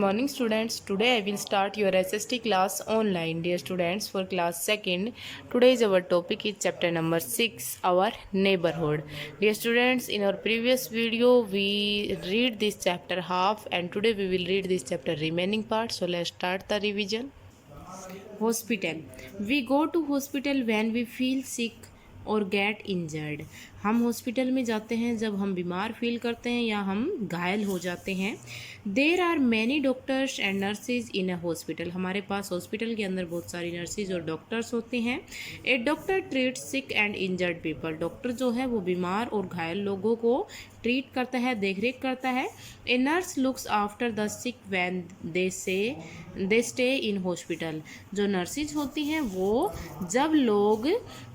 morning students. Today I will start your SST class online. Dear students, for class 2nd, today's our topic is chapter number 6, our neighborhood. Dear students, in our previous video we read this chapter half and today we will read this chapter remaining part. So let's start the revision. Hospital. We go to hospital when we feel sick और get injured. हम hospital में जाते हैं जब हम बीमार feel करते हैं या हम घायल हो जाते हैं। There are many doctors and nurses in a hospital. हमारे पास हॉस्पिटल के अंदर बहुत सारी नर्सेज और डॉक्टर्स होते हैं। A doctor treat sick and injured people. Doctor जो है वो बीमार और घायल लोगों को ट्रीट करता है, देख रेख करता है। A nurse looks after the sick when they stay in hospital. जो नर्सेज होती हैं वो जब लोग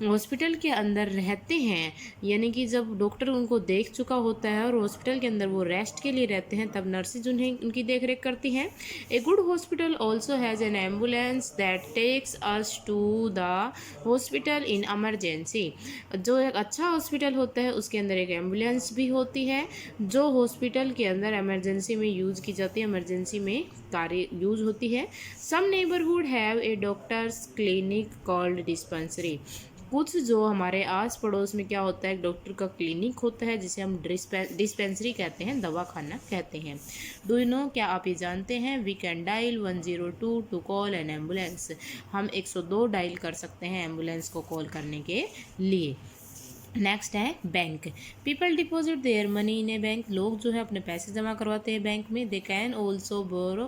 हॉस्पिटल के अंदर रहते हैं, यानी कि जब डॉक्टर उनको देख चुका होता है और हॉस्पिटल के अंदर वो रेस्ट के लिए रहते हैं, तब नर्सेज उन्हें उनकी देख रेख करती हैं। A good hospital also has an ambulance that takes us to the hospital in emergency. जो एक अच्छा हॉस्पिटल होता है उसके अंदर एक एम्बुलेंस भी होती है जो हॉस्पिटल के अंदर एमरजेंसी में यूज़ की जाती है, एमरजेंसी में कार्य यूज़ होती है। Some neighbourhood have a doctors clinic called dispensary. कुछ जो हमारे आस पड़ोस में क्या होता है, डॉक्टर का क्लिनिक होता है जिसे हम डिस्पेंसरी कहते हैं, दवाखाना कहते हैं। डू यू नो, क्या आप ये जानते हैं? We can dial 102 to call an ambulance. हम 102 डायल कर सकते हैं एम्बुलेंस को कॉल करने के लिए। नेक्स्ट है bank. People deposit their money in A bank. लोग जो है अपने पैसे जमा करवाते हैं बैंक में। They can also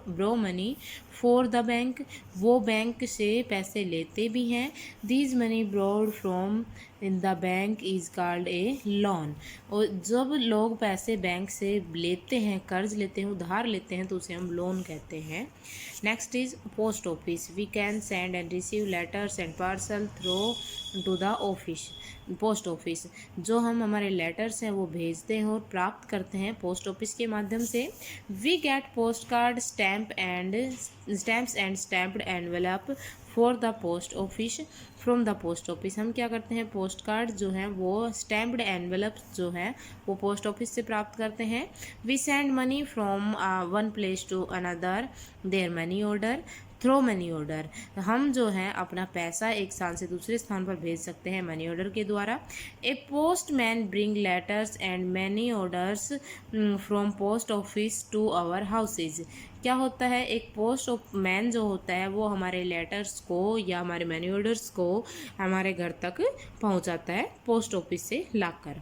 borrow money for the bank. वो बैंक से पैसे लेते भी हैं। These money borrowed from in the bank is called a loan. और जब लोग पैसे बैंक से लेते हैं, कर्ज लेते हैं, उधार लेते हैं, तो उसे हम लोन कहते हैं। Next is post office. We can send and receive letters and parcel through to the office. Post office, जो हम हमारे लेटर्स हैं वो भेजते हैं और प्राप्त करते हैं पोस्ट ऑफिस के माध्यम से। We get post card stamps and stamped envelope for the post office from the post office. हम क्या करते हैं, पोस्ट कार्ड जो है वो स्टैम्प्ड एनवेलप्स जो है वो पोस्ट ऑफिस से प्राप्त करते हैं। We send money from one place to another there money order through money order. हम जो है अपना पैसा एक स्थान से दूसरे स्थान पर भेज सकते हैं मनी ऑर्डर के द्वारा। A post man bring letters and money orders from post office to our houses. क्या होता है, एक पोस्ट मैन जो होता है वो हमारे लेटर्स को या हमारे मनी ऑर्डर्स को हमारे घर तक पहुंचाता है पोस्ट ऑफिस से लाकर।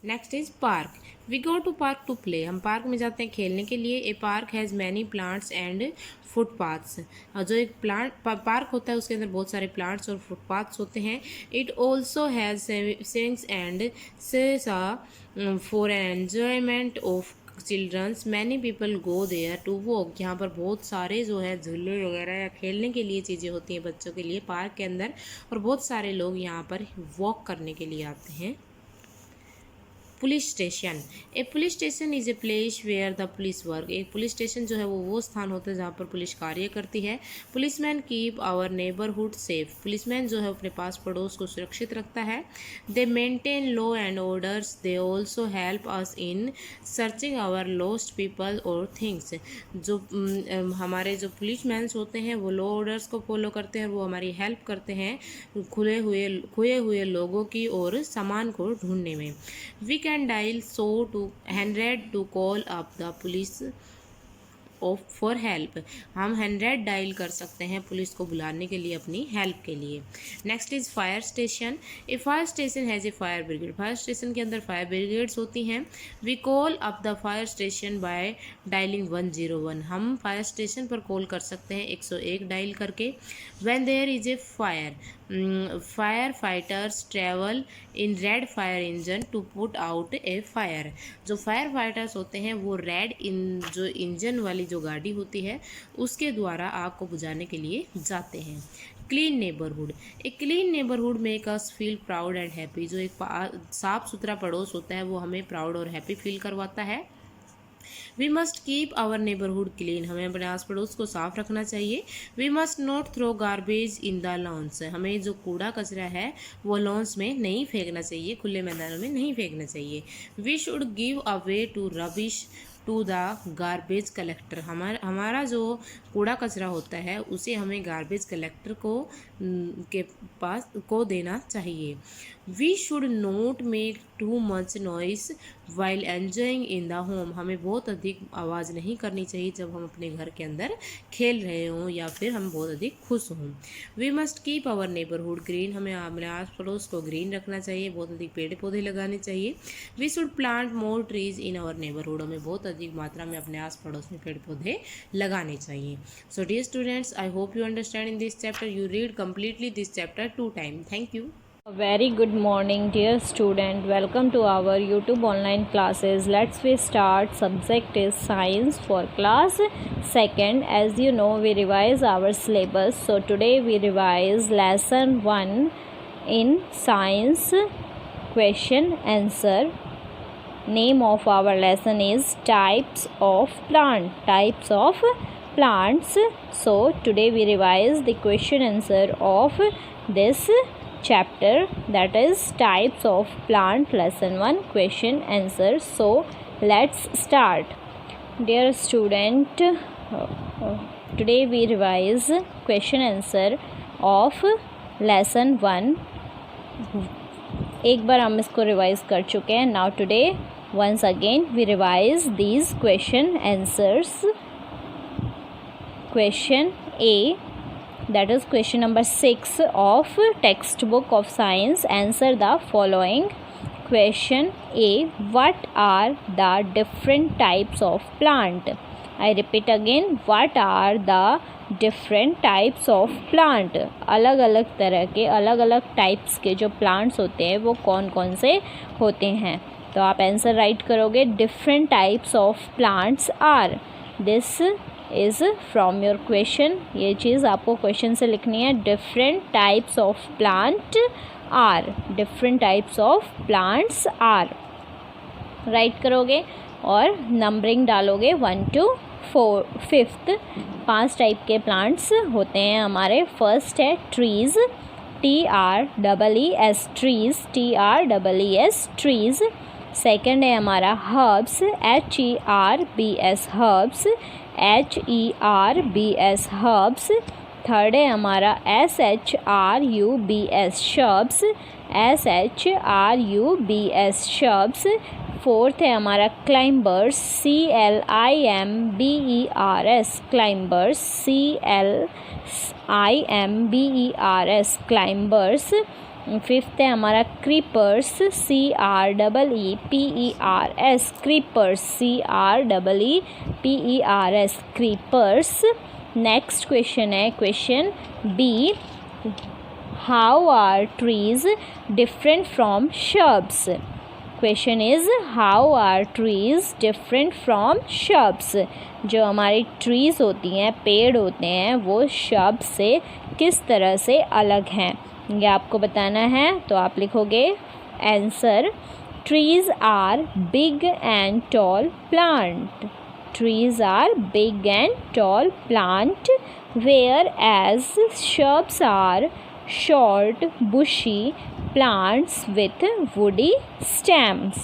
Next is park. We go to park to play. हम पार्क में जाते हैं खेलने के लिए। A park has many plants and footpaths. जो एक पार्क होता है उसके अंदर बहुत सारे प्लांट्स और फुटपाथ्स होते हैं। It also has swings and seesaw for an enjoyment of childrens. Many people go there to walk. यहाँ पर बहुत सारे जो है झूले वगैरह या खेलने के लिए चीज़ें होती हैं बच्चों के लिए पार्क के अंदर, और बहुत सारे लोग यहाँ पर वॉक करने के लिए आते हैं। Police station. A police station is a place where the police work. एक पुलिस स्टेशन जो है वो स्थान होता है जहाँ पर पुलिस कार्य करती है। Policeman keep our neighbourhood safe. Policeman जो है अपने पास पड़ोस को सुरक्षित रखता है। They maintain law and orders. They also help us in searching our lost people और थिंग्स। जो हमारे जो पुलिसमैन होते हैं वो लॉ ऑर्डर्स को फॉलो करते हैं, वो हमारी हेल्प करते हैं खोए हुए लोगों की और सामान को ढूंढने में। We can dial 100 to call up the police for help. हम 100 डायल कर सकते हैं पुलिस को बुलाने के लिए अपनी हेल्प के लिए। Next is fire station. A fire station has a fire brigade. Fire station के अंदर फायर ब्रिगेड्स होती हैं। We call up the fire station by dialing 101। हम फायर स्टेशन पर कॉल कर सकते हैं 101 डायल करके। When there is a fire fighters travel in red fire engine to put out a fire. जो फायर फाइटर्स होते हैं वो रेड जो इंजन वाली जो गाड़ी होती है उसके द्वारा आग को बुझाने के लिए जाते हैं। Clean neighbourhood. एक clean neighbourhood make us feel proud and happy. जो एक साफ सुथरा पड़ोस होता है वो हमें प्राउड और हैप्पी फील करवाता है। We must keep our neighbourhood clean. हमें अपने आस पड़ोस को साफ रखना चाहिए। We must not throw garbage in the lawns. हमें जो कूड़ा कचरा है वो लॉन्स में नहीं फेंकना चाहिए, खुले मैदानों में नहीं फेंकना चाहिए। We should give away to rubbish to the garbage collector. हमारा जो कूड़ा कचरा होता है उसे हमें गार्बेज कलेक्टर के पास को देना चाहिए। We should not make too much noise while enjoying in the home. हमें बहुत अधिक आवाज़ नहीं करनी चाहिए जब हम अपने घर के अंदर खेल रहे हों या फिर हम बहुत अधिक खुश हों। We must keep our neighbourhood green. हमें अपने आस पड़ोस को ग्रीन रखना चाहिए, बहुत अधिक पेड़ पौधे लगाने चाहिए। We should plant more trees in our neighbourhood. हमें बहुत अधिक मात्रा में अपने आस पड़ोस में पेड़ पौधे लगाने चाहिए। So dear students, I hope you understand in this chapter. You read completely this chapter 2 times. Thank you. A very good morning, dear student. Welcome to our YouTube online classes. Let's we start. Subject is science for class 2nd. As you know, we revise our syllabus. So today we revise lesson 1 in science, question answer. Name of our lesson is types of plant. Types of plants. So today we revise the question answer of this chapter, that is types of plant, lesson 1 question answer. So let's start. Dear student, today we revise question answer of lesson 1. एक बार हम इसको revise कर चुके हैं. Now today once again we revise these question answers. Question A, that is question number 6 of textbook of science. Answer the following. Question A, what are the different types of plant? I repeat again, what are the different types of plant? अलग अलग तरह के, अलग अलग types के जो plants होते हैं वो कौन कौन से होते हैं. तो आप आंसर राइट करोगे. Different types of plants are. This is from your question. ये चीज़ आपको क्वेश्चन से लिखनी है. Different types of plant are. Different types of plants are write करोगे और नंबरिंग डालोगे 1 to 5th. 5 टाइप के प्लांट्स होते हैं हमारे. फर्स्ट है trees, TREES trees, TREES trees. Second है हमारा herbs, HERBS herbs, HERBS herbs. Third है हमारा SHRUBS शब्स, SHRUBS शब्स. फोर्थ है हमारा climbers, CLIMBERS climbers, CLIMBERS climbers. Fifth है हमारा creepers, CREEPERS creepers, CREEPERS creepers. Next question है question B. How are trees different from शब्स? Question is how are trees different from शब्स. जो हमारी trees होती हैं, पेड़ होते हैं, वो शब्द से किस तरह से अलग हैं, ये आपको बताना है. तो आप लिखोगे answer. Trees are big and tall plant. Trees are big and tall plant, whereas shrubs are short, bushy plants with woody stems.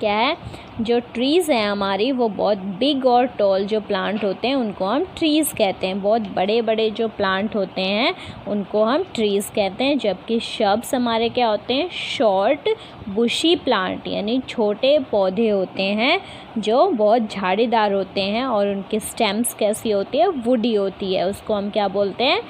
क्या है? जो ट्रीज़ हैं हमारी वो बहुत बिग और टॉल जो प्लांट होते हैं उनको हम ट्रीज़ कहते हैं. बहुत बड़े बड़े जो प्लांट होते हैं उनको हम ट्रीज़ कहते हैं. जबकि शब्स हमारे क्या होते हैं? शॉर्ट बुशी प्लांट, यानी छोटे पौधे होते हैं जो बहुत झाड़ीदार होते हैं और उनकी स्टेम्स कैसी होती है? वुडी होती है. उसको हम क्या बोलते हैं?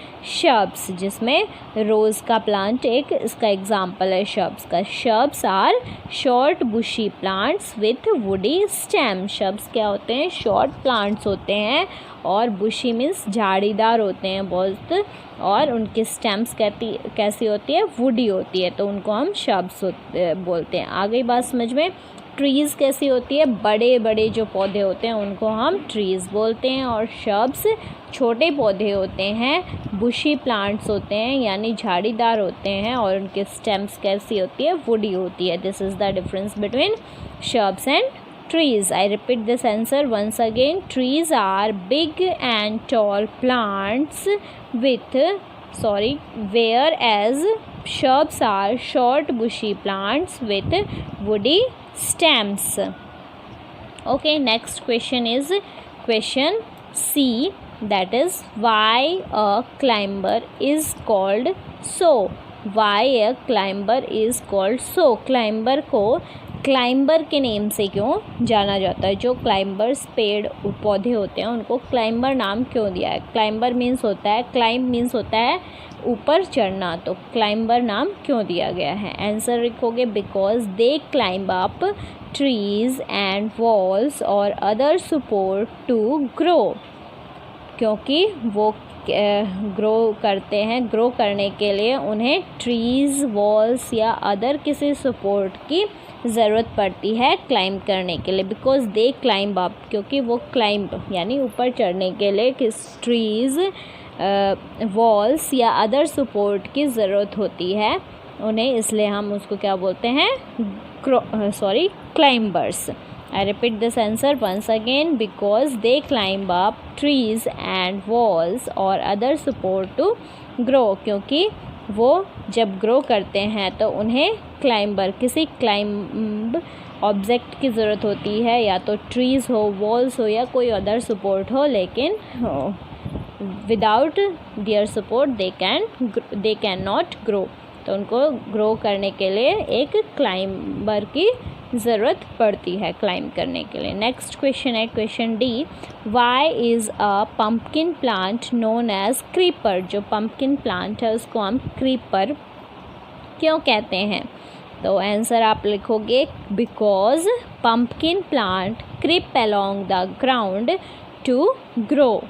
शब्स. जिसमें रोज़ का प्लांट एक इसका एग्जाम्पल है शब्स का. Shrubs are short bushy plants with woody stem. Shrubs क्या होते हैं? शॉर्ट प्लांट्स होते हैं और बुशी मीन्स झाड़ीदार होते हैं बहुत, और उनकी स्टेम्स कैसी होती है? वुडी होती है. तो उनको हम शब्स बोलते हैं. आ गई बात समझ में? ट्रीज़ कैसी होती है? बड़े बड़े जो पौधे होते हैं उनको हम ट्रीज़ बोलते हैं, और शब्स छोटे पौधे होते हैं, बुशी प्लांट्स होते हैं यानी झाड़ीदार होते हैं, और उनके स्टेम्स कैसी होती है? वुडी होती है. This is the difference between shrubs and trees. I repeat this answer once again. Trees are big and tall plants whereas shrubs are short bushy plants with woody stems. Okay, next question is question C, that is why a climber is called so. Why a climber is called so. Climber को climber के name से क्यों जाना जाता है? जो climbers पेड़ पौधे होते हैं उनको क्लाइंबर नाम क्यों दिया है? क्लाइंबर मीन्स होता है, क्लाइंब मीन्स होता है ऊपर चढ़ना, तो क्लाइंबर नाम क्यों दिया गया है? आंसर लिखोगे because they climb up trees and walls और अदर सपोर्ट टू ग्रो, क्योंकि वो ग्रो करते हैं, ग्रो करने के लिए उन्हें ट्रीज़, वॉल्स या अदर किसी सपोर्ट की ज़रूरत पड़ती है क्लाइंब करने के लिए। बिकॉज दे क्लाइंब अप, क्योंकि वो क्लाइंब यानी ऊपर चढ़ने के लिए किस ट्रीज़, वॉल्स या अदर सपोर्ट की ज़रूरत होती है उन्हें, इसलिए हम उसको क्या बोलते हैं? Climbers. I repeat this answer once again, because they climb up trees and walls or other support to grow, क्योंकि वो जब ग्रो करते हैं तो उन्हें क्लाइंबर, किसी क्लाइंब ऑब्जेक्ट की ज़रूरत होती है, या तो ट्रीज़ हो, वॉल्स हो या कोई अदर सपोर्ट हो, लेकिन without their support they can not grow. तो उनको ग्रो करने के लिए एक क्लाइंबर की ज़रूरत पड़ती है क्लाइंब करने के लिए। नेक्स्ट क्वेश्चन है question D, why is a pumpkin plant known as creeper. जो पम्पकिन प्लांट है उसको हम क्रीपर क्यों कहते हैं? तो आंसर आप लिखोगे because pumpkin plant creep along the ground to grow.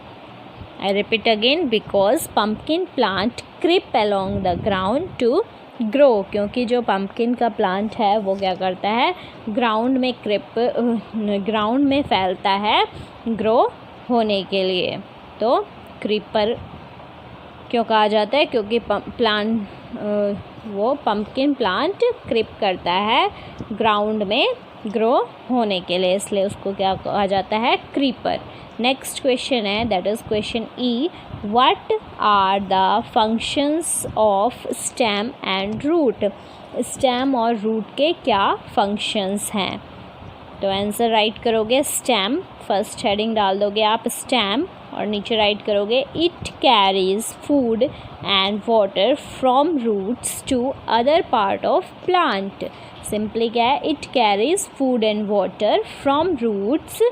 I repeat again, because pumpkin plant creep along the ground to grow, क्योंकि जो पम्पकिन का प्लांट है वो क्या करता है? ग्राउंड में फैलता है ग्रो होने के लिए। तो क्रीपर क्यों कहा जाता है? क्योंकि वो पम्पकिन प्लांट क्रीप करता है ग्राउंड में ग्रो होने के लिए, इसलिए उसको क्या कहा जाता है? क्रीपर। नेक्स्ट क्वेश्चन है that is question E, what are the functions of stem and root. Stem और रूट के क्या फंक्शंस हैं? तो आंसर राइट करोगे स्टेम, फर्स्ट हेडिंग डाल दोगे आप स्टेम और नीचे राइट करोगे it carries food and water from roots to other part of plant. Simply क्या है? It carries food and water from roots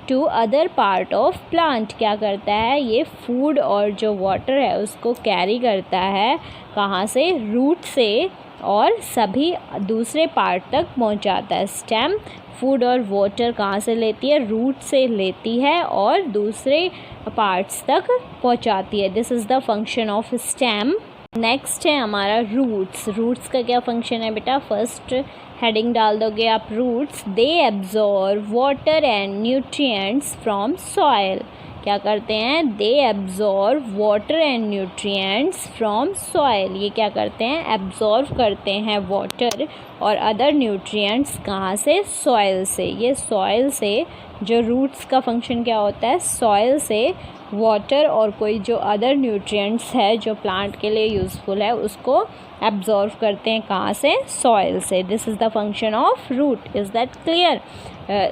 to other part of plant. क्या करता है? ये फूड और जो वाटर है उसको कैरी करता है, कहाँ से? रूट से, और सभी दूसरे पार्ट तक पहुँचाता है। स्टेम फूड और वाटर कहाँ से लेती है? रूट से लेती है और दूसरे पार्ट्स तक पहुँचाती है। This is the function of stem. Next है हमारा रूट्स। रूट्स का क्या फंक्शन है बेटा? फर्स्ट हेडिंग डाल दोगे आप roots, they absorb water and nutrients from soil. क्या करते हैं? They absorb water and nutrients from soil. ये क्या करते हैं? एब्जॉर्ब करते हैं वाटर और अदर न्यूट्रिएंट्स कहाँ से? सॉइल से। ये सॉइल से, जो रूट्स का फंक्शन क्या होता है? सॉइल से वाटर और कोई जो अदर न्यूट्रिएंट्स है जो प्लांट के लिए यूज़फुल है उसको एब्जॉर्व करते हैं, कहाँ से? सॉइल से। This is the function of root. Is that clear?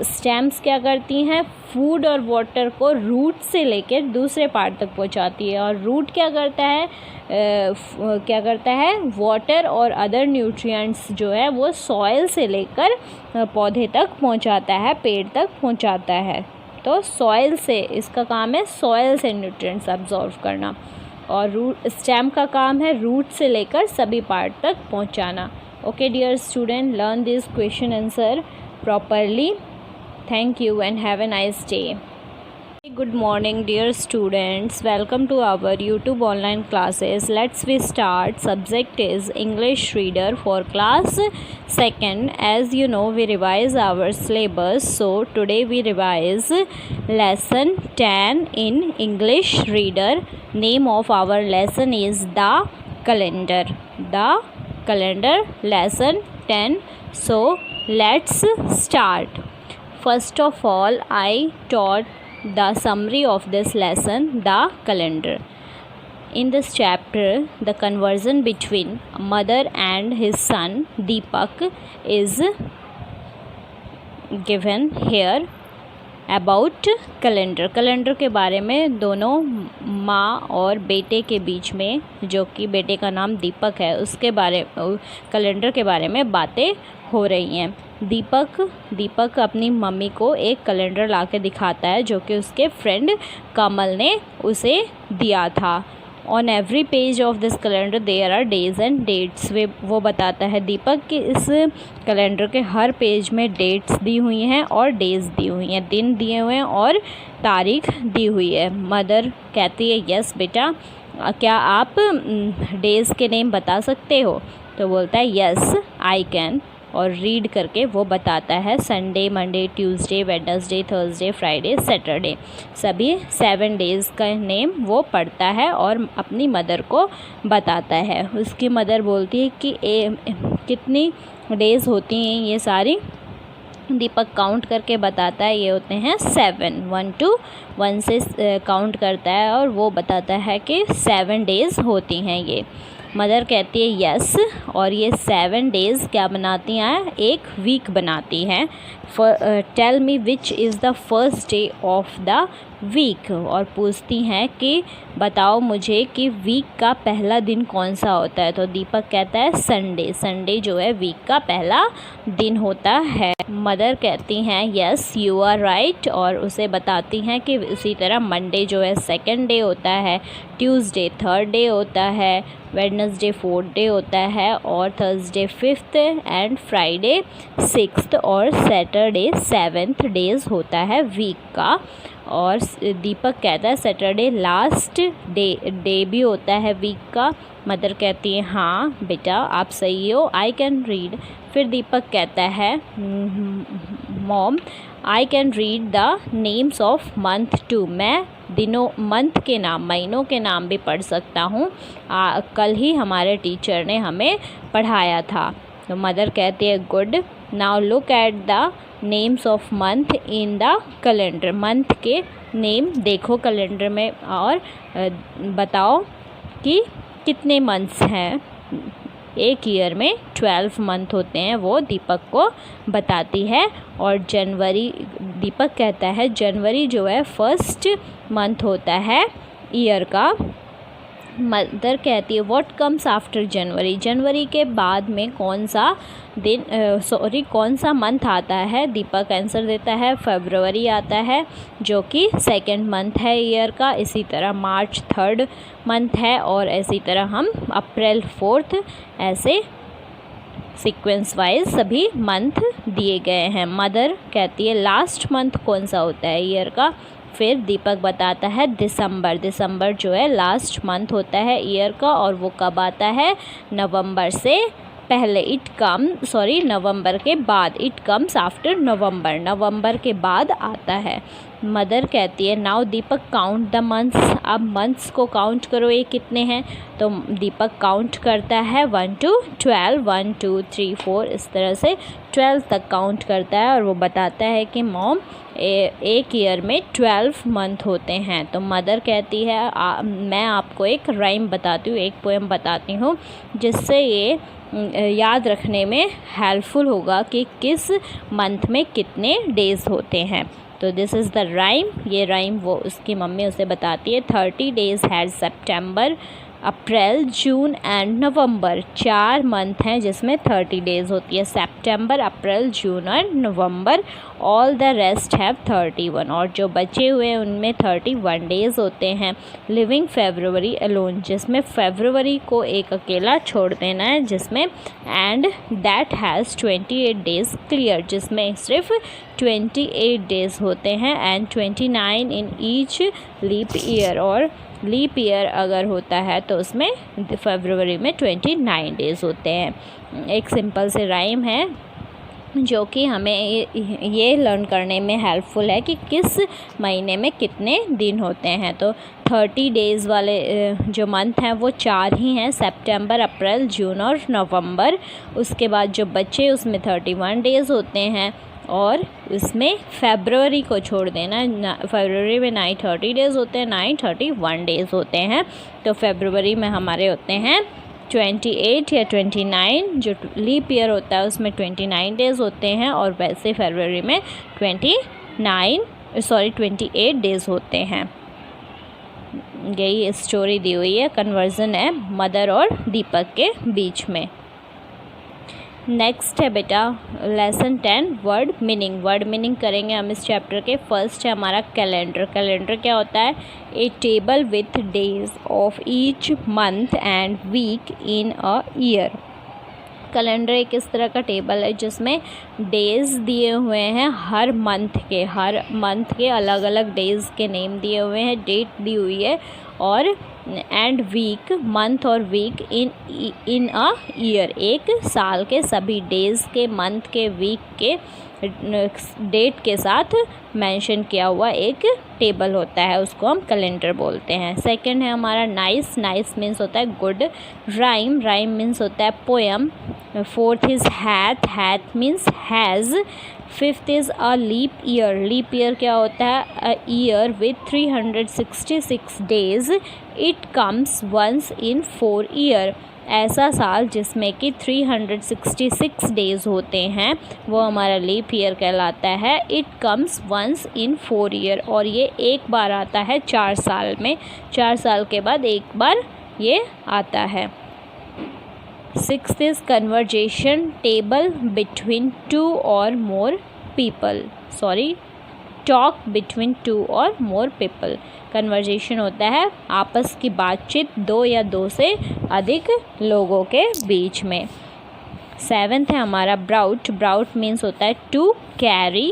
Stems क्या करती हैं? फूड और वाटर को रूट से लेकर दूसरे पार्ट तक पहुंचाती है, और रूट क्या करता है? क्या करता है? वाटर और अदर न्यूट्रिएंट्स जो है वो सॉइल से लेकर पौधे तक पहुंचाता है, पेड़ तक पहुंचाता है। तो सॉइल से, इसका काम है सॉइल से न्यूट्रिएंट्स एब्जॉर्व करना, और रूट स्टेम का काम है रूट से लेकर सभी पार्ट तक पहुंचाना। Okay dear student, learn this question answer properly. Thank you and have a nice day. Good morning dear students, welcome to our YouTube online classes. Let's we start. Subject is English reader for class 2nd. As you know, we revise our syllabus, so today we revise lesson 10 in English reader. Name of our lesson is The Calendar. The Calendar, lesson 10. So let's start. First of all, I taught the summary of this lesson, The Calendar. In this chapter, the conversation between a mother and his son Deepak is given here. About calendar, calendar के बारे में दोनों माँ और बेटे के बीच में, जो कि बेटे का नाम दीपक है, उसके बारे कैलेंडर के बारे में बातें हो रही हैं। दीपक अपनी मम्मी को एक कैलेंडर ला के दिखाता है जो कि उसके फ्रेंड कमल ने उसे दिया था। On every page of this calendar there are days and dates, वो बताता है दीपक कि इस कैलेंडर के हर पेज में डेट्स दी हुई हैं और डेज दी हुई हैं, दिन दिए हुए हैं और तारीख दी हुई है। मदर कहती है यस बेटा, क्या आप डेज़ के नेम बता सकते हो? तो बोलता है यस आई कैन, और रीड करके वो बताता है Sunday, Monday, Tuesday, Wednesday, Thursday, Friday, Saturday, सभी 7 डेज़ का नेम वो पढ़ता है और अपनी मदर को बताता है। उसकी मदर बोलती है कि कितनी डेज़ होती हैं ये सारी? दीपक काउंट करके बताता है ये होते हैं 7, 1 to 1 से काउंट करता है और वो बताता है कि 7 डेज़ होती हैं ये। मदर कहती है यस, और ये 7 डेज़ क्या बनाती हैं? एक वीक बनाती हैं। Tell me which is the first day of the week, और पूछती हैं कि बताओ मुझे कि वीक का पहला दिन कौन सा होता है? तो दीपक कहता है संडे, संडे जो है वीक का पहला दिन होता है। मदर कहती हैं यस यू आर राइट, और उसे बताती हैं कि उसी तरह मंडे जो है 2nd डे होता है, ट्यूसडे 3rd डे होता है, वेडनेसडे 4th डे होता है, और Thursday 5th and Friday 6th, और सैटरडे 7th डेज़ होता है वीक का। और दीपक कहता है सैटरडे लास्ट डे भी होता है वीक का। मदर कहती है हाँ बेटा आप सही हो, आई कैन रीड। फिर दीपक कहता है mom I can read the names of month too, मैं दिनों, मंथ के नाम, महीनों के नाम भी पढ़ सकता हूँ, कल ही हमारे टीचर ने हमें पढ़ाया था। तो मदर कहती है good, now look at the names of month in the calendar, month के नेम देखो कैलेंडर में और बताओ कि कितने मंथ्स हैं। एक ईयर में 12 मंथ होते हैं, वो दीपक को बताती है। और जनवरी, दीपक कहता है जनवरी जो है 1st मंथ होता है ईयर का। मदर कहती है व्हाट कम्स आफ्टर जनवरी, जनवरी के बाद में कौन सा दिन कौन सा मंथ आता है? दीपक आंसर देता है फरवरी आता है, जो कि 2nd मंथ है ईयर का। इसी तरह मार्च 3rd मंथ है, और इसी तरह हम अप्रैल 4th, ऐसे सीक्वेंस वाइज सभी मंथ दिए गए हैं। मदर कहती है लास्ट मंथ कौन सा होता है ईयर का? फिर दीपक बताता है दिसंबर, दिसंबर जो है लास्ट मंथ होता है ईयर का, और वो कब आता है? नवंबर से पहले, नवंबर के बाद, इट कम्स आफ्टर नवंबर, नवंबर के बाद आता है। मदर कहती है now Deepak count the months, अब मंथ्स को काउंट करो ये कितने हैं? तो दीपक काउंट करता है 1 to 12, 1 2 3 4, इस तरह से 12 तक काउंट करता है, और वो बताता है कि मॉम एक ईयर में 12 मंथ होते हैं। तो मदर कहती है मैं आपको एक राइम बताती हूँ, एक पोएम बताती हूँ, जिससे ये याद रखने में हेल्पफुल होगा कि किस मंथ में कितने डेज़ होते हैं। तो दिस इज़ द राइम, ये राइम वो उसकी मम्मी उसे बताती है। 30 days has September, April, June and November, 4 month हैं जिसमें 30 डेज़ होती है, सितंबर, अप्रैल, जून और नवंबर। ऑल द रेस्ट हैव 31, और जो बचे हुए हैं उनमें 31 डेज़ होते हैं। लिविंग फरवरी अलोन, जिसमें फरवरी को एक अकेला छोड़ देना है, जिसमें and that has 28 days clear, जिसमें सिर्फ 28 डेज़ होते हैं, and 29 in each leap year, और लीप ईयर अगर होता है तो उसमें फरवरी में 29 डेज़ होते हैं। एक सिंपल से राइम है जो कि हमें ये लर्न करने में हेल्पफुल है कि किस महीने में कितने दिन होते हैं। तो 30 डेज़ वाले जो मंथ हैं वो 4 ही हैं, सितंबर, अप्रैल, जून और नवंबर। उसके बाद जो बचे उसमें 31 डेज़ होते हैं, और इसमें फरवरी को छोड़ देना, फरवरी में 30 डेज़ होते हैं, 31 डेज़ होते हैं। तो फरवरी में हमारे होते हैं 28 या 29, जो लीप ईयर होता है उसमें 29 डेज़ होते हैं, और वैसे फरवरी में 29 28 डेज़ होते हैं। यही स्टोरी दी हुई है, कन्वर्जन है मदर और दीपक के बीच में। नेक्स्ट है बेटा lesson 10 word meaning. Word meaning करेंगे हम इस चैप्टर के। फर्स्ट है हमारा कैलेंडर। कैलेंडर क्या होता है? A table with days of each month and week in a year. Calendar एक इस तरह का टेबल है जिसमें डेज दिए हुए हैं हर मंथ के अलग अलग डेज के नेम दिए हुए हैं, डेट दी हुई है, और एंड वीक, मंथ और वीक इन अ ईयर, एक साल के सभी डेज के, मंथ के, वीक के डेट के साथ मेंशन किया हुआ एक टेबल होता है, उसको हम कैलेंडर बोलते हैं। सेकंड है हमारा नाइस। नाइस मीन्स होता है गुड। राइम। राइम मीन्स होता है poem. Fourth is hath. Hath means has. Fifth is a leap year. Leap year क्या होता है? A year with 366 days. It comes once in 4 year. ऐसा साल जिसमें कि 366 डेज़ होते हैं वो हमारा लीप ईयर कहलाता है। It comes once in 4 year, और ये एक बार आता है 4 साल में। 4 साल के बाद एक बार ये आता है। Sixth is conversation. Table between 2 और मोर पीपल, टॉक बिटवीन 2 और मोर पीपल। कन्वर्जेशन होता है आपस की बातचीत 2 या 2 से अधिक लोगों के बीच में। सेवेंथ है हमारा ब्राउट। ब्राउट मीन्स होता है to carry.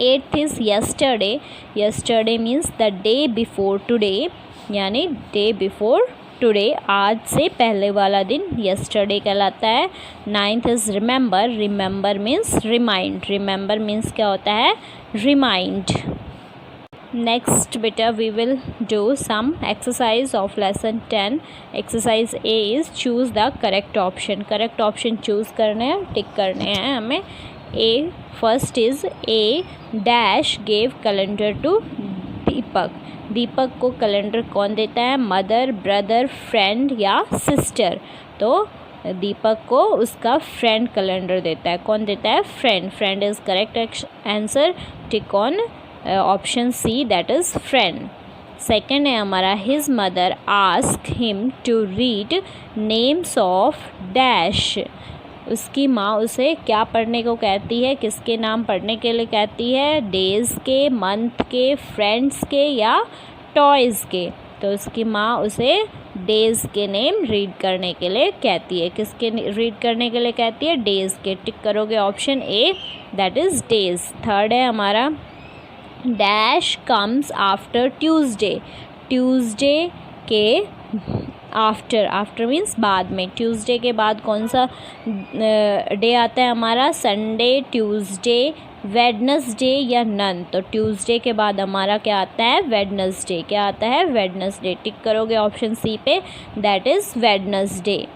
Eighth is yesterday. Yesterday means the day before today, यानी डे बिफोर टुडे, आज से पहले वाला दिन यस्टरडे कहलाता है। Ninth is remember. Remember means remind. Remember means क्या होता है? रिमाइंड। नेक्स्ट बेटा we will do some exercise of lesson 10। Exercise A is choose the correct option. Correct option choose करने हैं, टिक करने हैं हमें। A first is a dash gave calendar to दीपक। दीपक को कैलेंडर कौन देता है? मदर, ब्रदर, फ्रेंड या सिस्टर। तो दीपक को उसका फ्रेंड कैलेंडर देता है। कौन देता है? Friend. Friend is correct answer. Tick on option C, that is friend. Second है हमारा his mother ask him to read names of dash. उसकी माँ उसे क्या पढ़ने को कहती है? किसके नाम पढ़ने के लिए कहती है? डेज़ के, मंथ के, फ्रेंड्स के या टॉयज़ के। तो उसकी माँ उसे डेज़ के नेम रीड करने के लिए कहती है। किसके रीड करने के लिए कहती है? डेज़ के। टिक करोगे option A, that is days. Third है हमारा dash comes after Tuesday. Tuesday के आफ्टर, आफ्टर मीन्स बाद में। ट्यूसडे के बाद कौन सा डे आता है हमारा? संडे, ट्यूसडे, वेडनेसडे या नन। तो ट्यूसडे के बाद हमारा क्या आता है? वेडनेसडे। क्या आता है? वेडनेसडे। टिक करोगे ऑप्शन सी पे, that is Wednesday.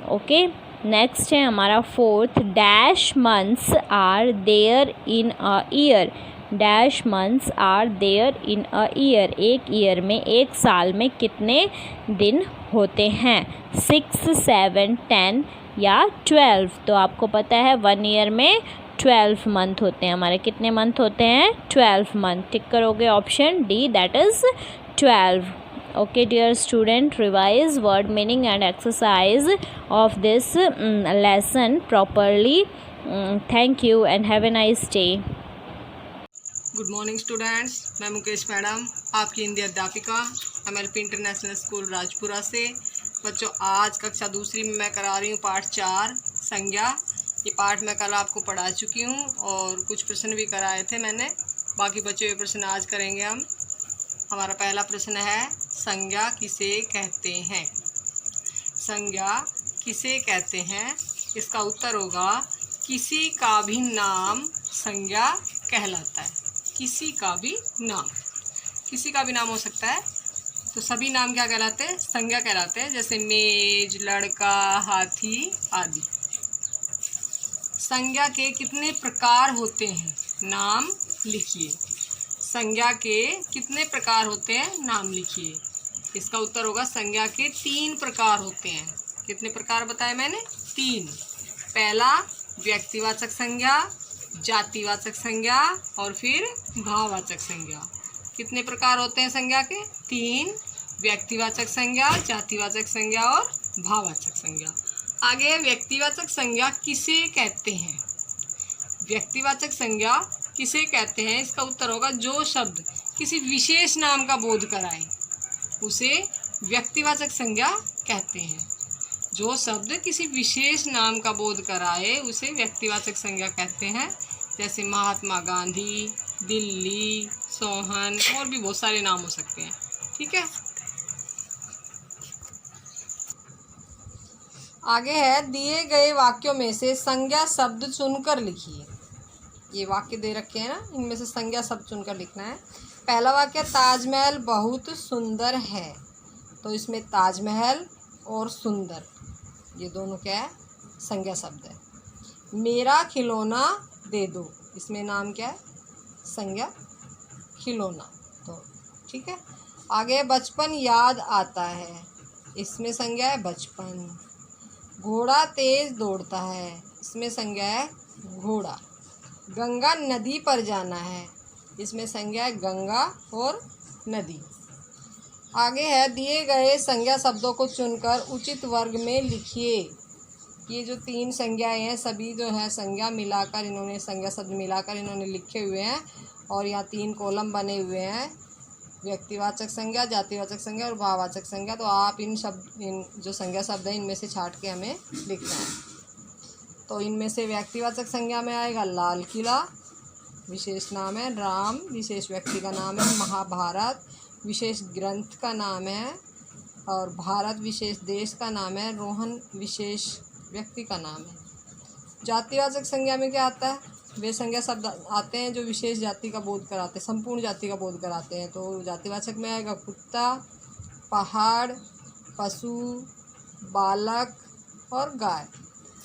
Okay, next है हमारा fourth dash months are there in a year. Dash months are there in a year. एक ईयर में, एक साल में कितने दिन होते हैं? 6, 7, 10 या 12। तो आपको पता है 1 ईयर में 12 मंथ होते हैं हमारे। कितने मंथ होते हैं? 12 मंथ। टिक करोगे option D, that is 12। Okay dear student, revise word meaning and exercise of this lesson properly. Thank you and have a nice day. Good morning students, मैं मुकेश मैडम, आपकी हिंदी अध्यापिका, MLP इंटरनेशनल स्कूल राजपुरा से। बच्चों, आज कक्षा दूसरी में मैं करा रही हूँ पाठ 4 संज्ञा। ये पाठ मैं कल आपको पढ़ा चुकी हूँ और कुछ प्रश्न भी कराए थे मैंने। बाकी बच्चों ये प्रश्न आज करेंगे हम। हमारा पहला प्रश्न है, संज्ञा किसे कहते हैं? संज्ञा किसे कहते हैं? इसका उत्तर होगा किसी का भी नाम संज्ञा कहलाता है। किसी का भी नाम, किसी का भी नाम हो सकता है। तो सभी नाम क्या कहलाते हैं? संज्ञा कहलाते हैं, जैसे मेज, लड़का, हाथी आदि। संज्ञा के कितने प्रकार होते हैं? नाम लिखिए। संज्ञा के कितने प्रकार होते हैं? नाम लिखिए। इसका उत्तर होगा संज्ञा के 3 प्रकार होते हैं। कितने प्रकार बताए मैंने? 3। पहला व्यक्तिवाचक संज्ञा, जातिवाचक संज्ञा और फिर भाववाचक संज्ञा। कितने प्रकार होते हैं संज्ञा के? 3, व्यक्तिवाचक संज्ञा, जातिवाचक संज्ञा और भाववाचक संज्ञा। आगे व्यक्तिवाचक संज्ञा किसे कहते हैं? व्यक्तिवाचक संज्ञा किसे कहते हैं? इसका उत्तर होगा जो शब्द किसी विशेष नाम का बोध कराए उसे व्यक्तिवाचक संज्ञा कहते हैं। जो शब्द किसी विशेष नाम का बोध कराए उसे व्यक्तिवाचक संज्ञा कहते हैं। जैसे महात्मा गांधी, दिल्ली, सोहन और भी बहुत सारे नाम हो सकते हैं। ठीक है, आगे है दिए गए वाक्यों में से संज्ञा शब्द चुनकर लिखिए। ये वाक्य दे रखे हैं ना, इनमें से संज्ञा शब्द चुनकर लिखना है। पहला वाक्य ताजमहल बहुत सुंदर है, तो इसमें ताजमहल और सुंदर ये दोनों क्या है? संज्ञा शब्द है। मेरा खिलौना दे दो, इसमें नाम क्या है? संज्ञा खिलौना। तो ठीक है, आगे बचपन याद आता है, इसमें संज्ञा है बचपन। घोड़ा तेज दौड़ता है, इसमें संज्ञा है घोड़ा। गंगा नदी पर जाना है, इसमें संज्ञा है गंगा और नदी। आगे है दिए गए संज्ञा शब्दों को चुनकर उचित वर्ग में लिखिए। ये जो 3 संज्ञाएं हैं सभी जो है संज्ञा मिलाकर इन्होंने संज्ञा शब्द मिलाकर इन्होंने लिखे हुए हैं और यहाँ 3 कॉलम बने हुए हैं, व्यक्तिवाचक संज्ञा, जातिवाचक संज्ञा और भाववाचक संज्ञा। तो आप इन जो संज्ञा शब्द हैं इनमें से छांट के हमें लिखना है। तो इनमें से व्यक्तिवाचक संज्ञा में आएगा लाल किला, विशेष नाम है। राम विशेष व्यक्ति का नाम है। महाभारत विशेष ग्रंथ का नाम है और भारत विशेष देश का नाम है। रोहन विशेष व्यक्ति का नाम है। जातिवाचक संज्ञा में क्या आता है? वे संज्ञा शब्द आते हैं जो विशेष जाति का बोध कराते हैं, संपूर्ण जाति का बोध कराते हैं। तो जातिवाचक में आएगा कुत्ता, पहाड़, पशु, बालक और गाय।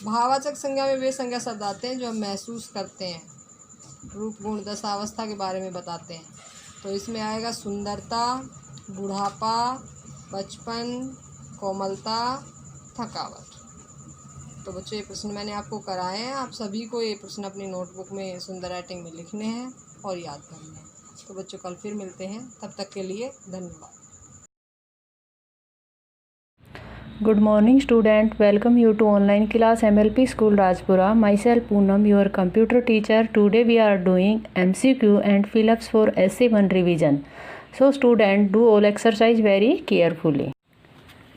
भाववाचक संज्ञा में वे संज्ञा शब्द आते हैं जो हम महसूस करते हैं, रूप गुण दशा अवस्था के बारे में बताते हैं। तो इसमें आएगा सुंदरता, बुढ़ापा, बचपन, कोमलता, थकावट। तो बच्चों ये प्रश्न मैंने आपको कराए हैं, आप सभी को ये प्रश्न अपनी नोटबुक में सुंदर राइटिंग में लिखने हैं और याद करने हैं। तो बच्चों कल फिर मिलते हैं, तब तक के लिए धन्यवाद। Good morning student, welcome you to online class MLP School Rajpura. Myself Poonam, your computer teacher. Today we are doing MCQ and fill-ups for essay 1 revision. So student, do all exercise very carefully.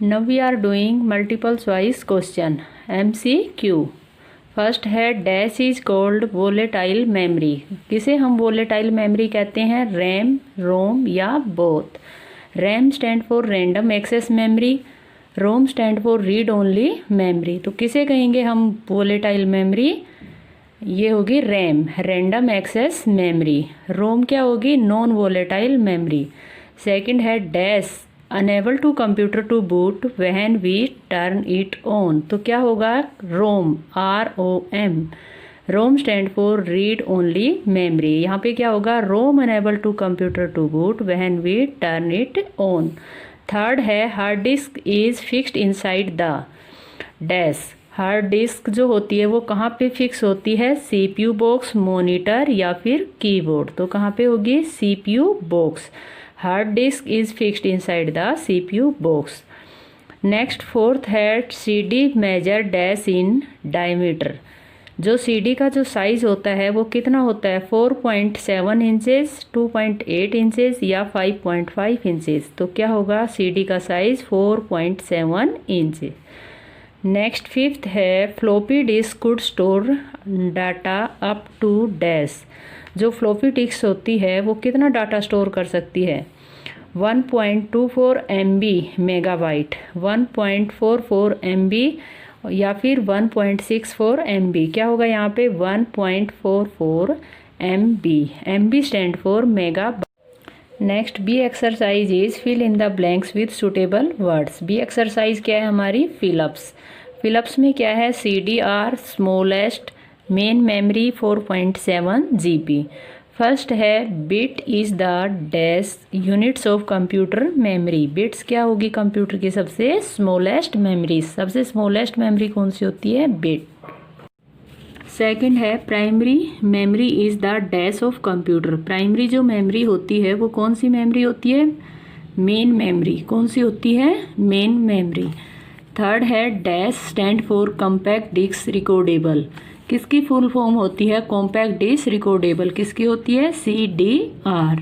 Now we are doing multiple choice question. MCQ. First है dash is called volatile memory. किसे हम volatile memory कहते हैं? RAM, ROM या both. RAM stand for random access memory, ROM stand for read only memory. तो किसे कहेंगे हम वोलेटाइल मेमोरी? ये होगी RAM, random access memory. ROM क्या होगी? Non volatile memory. सेकंड है dash enable to computer to boot when we turn it on. तो क्या होगा? ROM, ROM। Rome stand for read only memory. यहाँ पे क्या होगा? ROM enable to computer to boot when we turn it on. Third है hard disk is fixed inside the dash. Hard disk जो होती है वो कहाँ पे फिक्स होती है? CPU बॉक्स, मॉनिटर या फिर कीबोर्ड। तो कहाँ पे होगी? CPU box. Hard disk is fixed inside the CPU box. Next fourth है CD measure dash in diameter. जो CD का जो साइज़ होता है वो कितना होता है? 4.7 इंचेस, 2.8 इंचेस या 5.5 इंचेस। तो क्या होगा? CD का साइज़ 4.7 इंच। नेक्स्ट फिफ्थ है floppy disk could store data up to dash. जो फ्लॉपी डिस्क होती है वो कितना डाटा स्टोर कर सकती है? 1.24 MB मेगाबाइट, 1.44 MB या फिर 1.64 MB। क्या होगा यहाँ पे? 1.44 MB। MB stand for mega. Next B exercise is fill in the blanks with suitable words. B exercise क्या है हमारी? फिलअप्स। फिलअप्स में क्या है? CDR smallest, main memory 4.7 GB। First है bit is the dash units of computer memory. Bits क्या होगी? Computer की सबसे स्मॉलेस्ट मेमोरी। सबसे स्मॉलेस्ट मेमोरी कौन सी होती है? बिट। सेकंड है primary memory is the dash of computer. Primary जो मेमोरी होती है वो कौन सी मेमोरी होती है? Main memory. कौन सी होती है? Main memory. थर्ड है dash stand for compact disc recordable. किसकी फुल फॉर्म होती है? कॉम्पैक्ट डिस्क रिकॉर्डेबल किसकी होती है? CDR।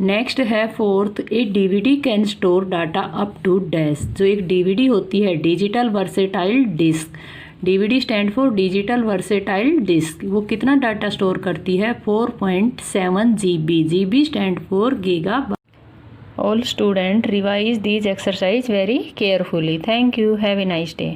नेक्स्ट है fourth, a DVD can store data up to dash. जो एक DVD होती है digital versatile disc, DVD stand for digital versatile disc, वो कितना डाटा स्टोर करती है? 4.7 GB। GB stand for giga. All students revise these exercise very carefully. Thank you. Have a nice day.